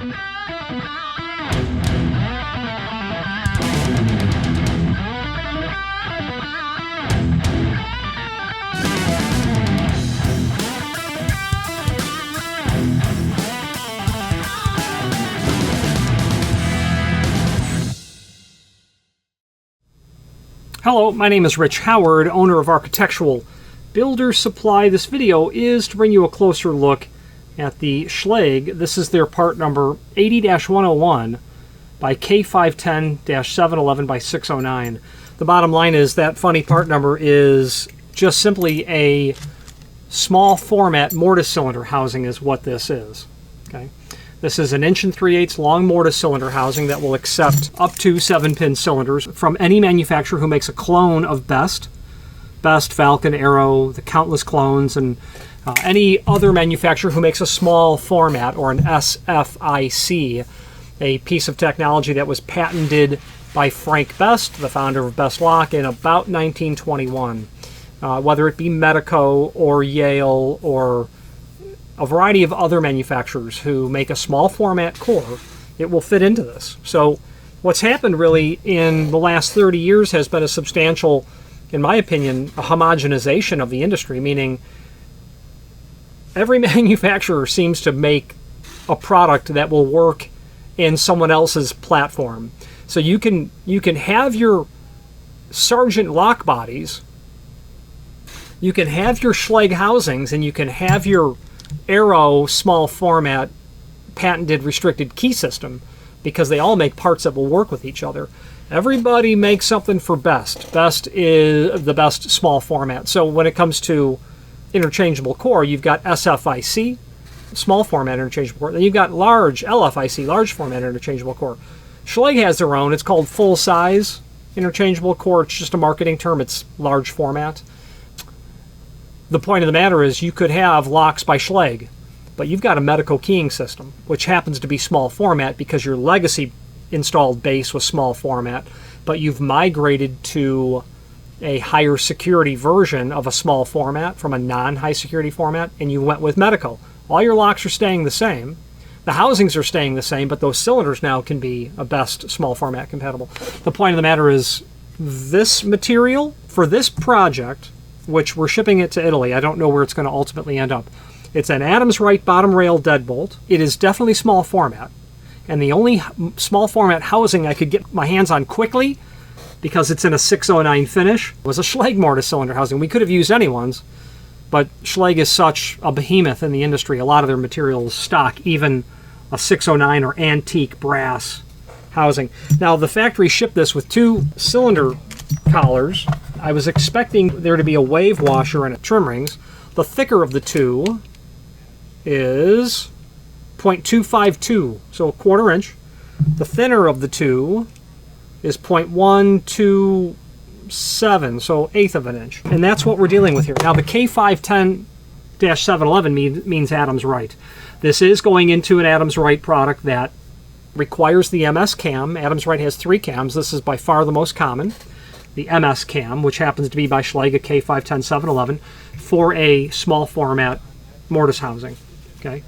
Hello, my name is Rich Howard, owner of Architectural Builder Supply. This video is to bring you a closer look at the Schlage. This is their part number 80-101 by K510-711 by 609. The bottom line is that funny part number is just simply a small format mortise cylinder housing is what this is. Okay. This is an 1 3/8" long mortise cylinder housing that will accept up to 7-pin cylinders from any manufacturer who makes a clone of Best, Falcon, Arrow, the countless clones, and any other manufacturer who makes a small format or an SFIC, a piece of technology that was patented by Frank Best, the founder of Best Lock, in about 1921. Whether it be Medico or Yale or a variety of other manufacturers who make a small format core, it will fit into this. So what's happened really in the last 30 years has been a substantial, in my opinion, a homogenization of the industry, meaning every manufacturer seems to make a product that will work in someone else's platform. So you can have your Sargent lock bodies, you can have your Schlage housings, and you can have your Arrow small format patented restricted key system, because they all make parts that will work with each other. Everybody makes something for Best. Best is the best small format. So when it comes to interchangeable core, you've got SFIC, small format interchangeable core. Then you've got large LFIC, large format interchangeable core. Schlage has their own. It's called full size interchangeable core. It's just a marketing term. It's large format. The point of the matter is you could have locks by Schlage, but you've got a Medico keying system, which happens to be small format because your legacy installed base was small format, but you've migrated to a higher security version of a small format from a non-high security format, and you went with Medico. All your locks are staying the same. The housings are staying the same, but those cylinders now can be a Best small format compatible. The point of the matter is this material for this project, which we're shipping it to Italy. I don't know where it's going to ultimately end up. It's an Adams Rite bottom rail deadbolt. It is definitely small format. And the only small format housing I could get my hands on quickly, because it's in a 609 finish, was a Schlage mortise cylinder housing. We could have used anyone's, but Schlage is such a behemoth in the industry. A lot of their materials stock even a 609 or antique brass housing. Now, the factory shipped this with 2 cylinder collars. I was expecting there to be a wave washer and a trim rings. The thicker of the two is 0.252, so a 1/4 inch. The thinner of the two is 0.127, so 1/8 of an inch. And that's what we're dealing with here. Now the K510-711 means Adams Rite. This is going into an Adams Rite product that requires the MS cam. Adams Rite has 3 cams. This is by far the most common. The MS cam, which happens to be by Schlage K510-711, for a small format mortise housing. Okay,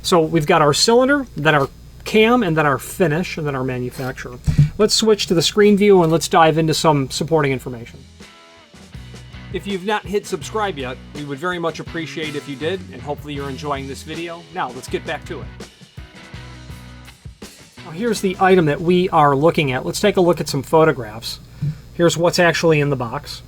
so we've got our cylinder, then our cam, and then our finish, and then our manufacturer. Let's switch to the screen view and let's dive into some supporting information. If you've not hit subscribe yet, we would very much appreciate if you did, and hopefully you're enjoying this video. Now let's get back to it. Now, here's the item that we are looking at. Let's take a look at some photographs. Here's what's actually in the box.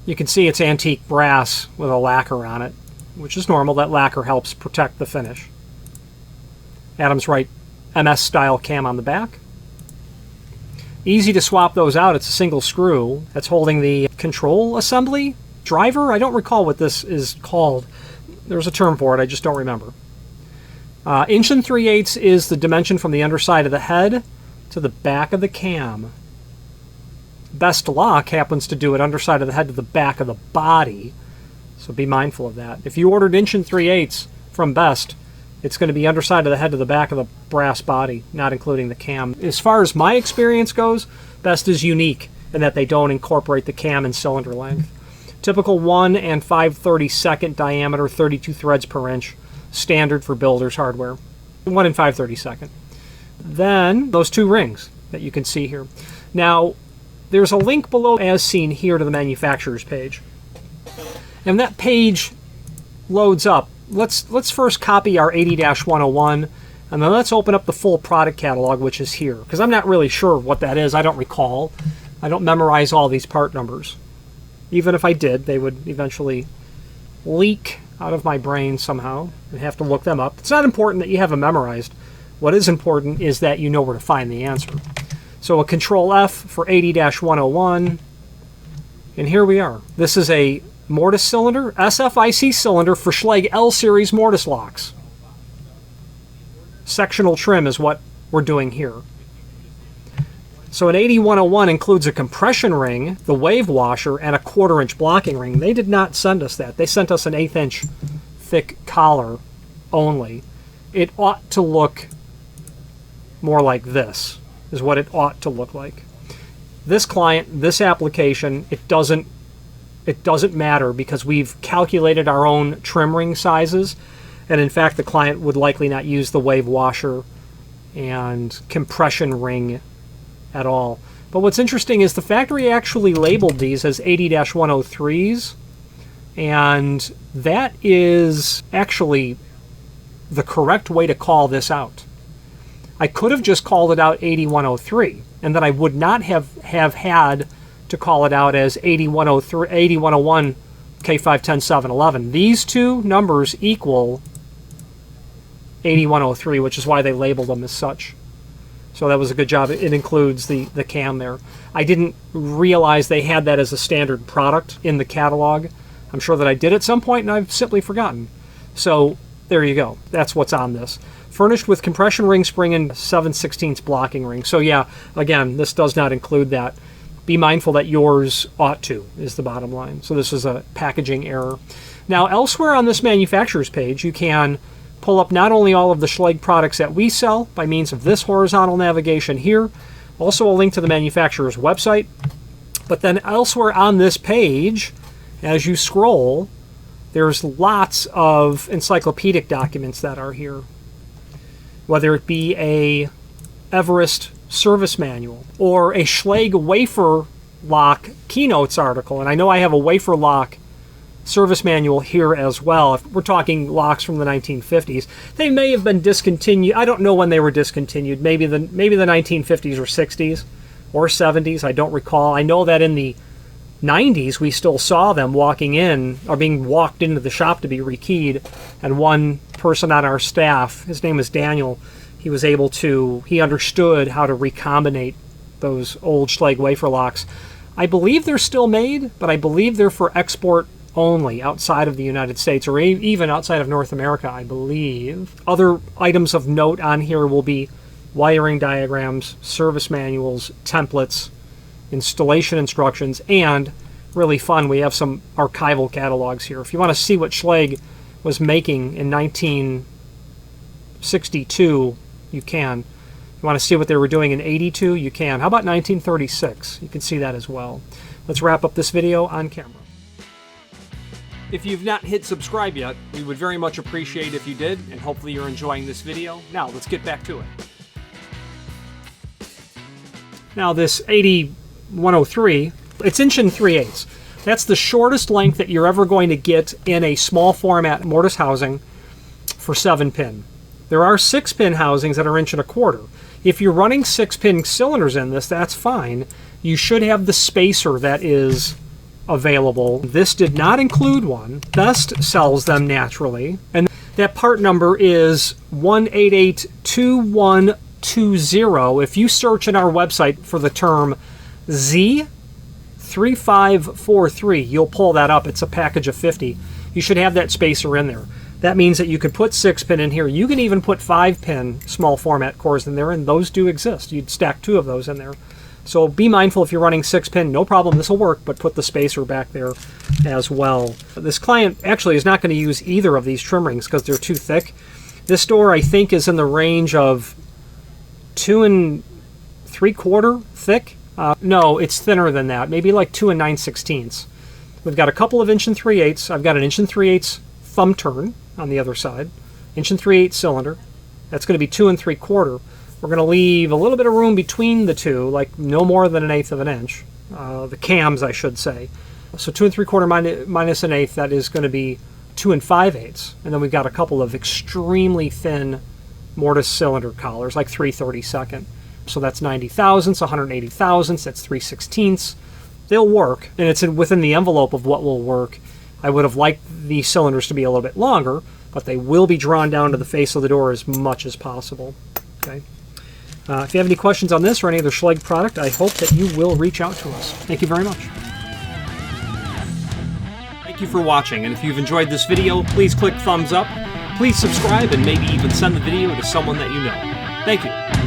You can see it's antique brass with a lacquer on it, which is normal. That lacquer helps protect the finish. Adams Rite MS style cam on the back. Easy to swap those out. It's a single screw that's holding the control assembly driver. I don't recall what this is called. There's a term for it. I just don't remember. 1 3/8 is the dimension from the underside of the head to the back of the cam. Best Lock happens to do it underside of the head to the back of the body, so be mindful of that. If you ordered 1 3/8 from Best, it's going to be underside of the head to the back of the brass body, not including the cam. As far as my experience goes, Best is unique in that they don't incorporate the cam and cylinder length. Typical 1 and 5/32 diameter, 32 threads per inch, standard for builder's hardware. 1 and 5/32. Then those two rings that you can see here. Now, there's a link below as seen here to the manufacturer's page. And that page loads up. Let's first copy our 80-101, and then let's open up the full product catalog, which is here, because I'm not really sure what that is. I don't recall. I don't memorize all these part numbers. Even if I did, they would eventually leak out of my brain somehow. I'd have to look them up. It's not important that you have them memorized. What is important is that you know where to find the answer. So a Control F for 80-101, and here we are. This is a Mortise cylinder, SFIC cylinder for Schlage L series Mortise locks. Sectional trim is what we're doing here. So an 80-101 includes a compression ring, the wave washer, and a 1/4 inch blocking ring. They did not send us that. They sent us an 1/8 inch thick collar only. It ought to look more like this, is what it ought to look like. This client, this application, it doesn't matter because we've calculated our own trim ring sizes, and in fact the client would likely not use the wave washer and compression ring at all. But what's interesting is the factory actually labeled these as 80-103s, and that is actually the correct way to call this out. I could have just called it out 80-103, and then I would not have had to call it out as 80-101 K510-711. These two numbers equal 80-103, which is why they labeled them as such. So that was a good job. It includes the cam there. I didn't realize they had that as a standard product in the catalog. I'm sure that I did at some point, and I've simply forgotten. So there you go. That's what's on this. Furnished with compression ring spring and 7/16 blocking ring. So yeah, again, this does not include that. Be mindful that yours ought to, is the bottom line. So this is a packaging error. Now, elsewhere on this manufacturer's page, you can pull up not only all of the Schlage products that we sell by means of this horizontal navigation here, also a link to the manufacturer's website, but then elsewhere on this page, as you scroll, there's lots of encyclopedic documents that are here. Whether it be a Everest service manual or a Schlage wafer lock keynotes article, and I know I have a wafer lock service manual here as well. If we're talking locks from the 1950s, they may have been discontinued. I don't know when they were discontinued. Maybe the 1950s or 60s or 70s. I don't recall. I know that in the 90s we still saw them walking in or being walked into the shop to be rekeyed, and one person on our staff, his name is Daniel, he understood how to recombinate those old Schlage wafer locks. I believe they're still made, but I believe they're for export only outside of the United States, or even outside of North America, I believe. Other items of note on here will be wiring diagrams, service manuals, templates, installation instructions, and really fun, we have some archival catalogs here. If you want to see what Schlage was making in 1962, you can. You want to see what they were doing in 82, you can. How about 1936? You can see that as well. Let's wrap up this video on camera. If you've not hit subscribe yet, we would very much appreciate if you did, and hopefully you're enjoying this video. Now, let's get back to it. Now, this 80-103, it's 1 3/8. That's the shortest length that you're ever going to get in a small format Mortise housing for 7-pin. There are 6-pin housings that are 1 1/4. If you're running 6-pin cylinders in this, that's fine. You should have the spacer that is available. This did not include one. Best sells them naturally, and that part number is 1882120. If you search in our website for the term Z3543, you'll pull that up. It's a package of 50. You should have that spacer in there. That means that you could put 6-pin in here. You can even put 5-pin small format cores in there, and those do exist. You'd stack 2 of those in there. So be mindful if you're running 6-pin, no problem, this will work, but put the spacer back there as well. This client actually is not going to use either of these trim rings because they're too thick. This door, I think, is in the range of 2 3/4 thick. No, it's thinner than that, maybe like 2 9/16. We've got a couple of 1 3/8. I've got an 1 3/8 thumb turn on the other side, 1 3/8 cylinder. That's going to be 2 3/4. We're going to leave a little bit of room between the two, like no more than 1/8 of an inch. The cams, I should say. So 2 3/4 minus 1/8, that is going to be 2 5/8. And then we've got a couple of extremely thin Mortise cylinder collars, like 3/32. So that's 90 thousandths, 180 thousandths, that's 3/16. They'll work, and it's within the envelope of what will work. I would have liked these cylinders to be a little bit longer, but they will be drawn down to the face of the door as much as possible. Okay. If you have any questions on this or any other Schlage product, I hope that you will reach out to us. Thank you very much. Thank you for watching, and if you've enjoyed this video, please click thumbs up, please subscribe, and maybe even send the video to someone that you know. Thank you.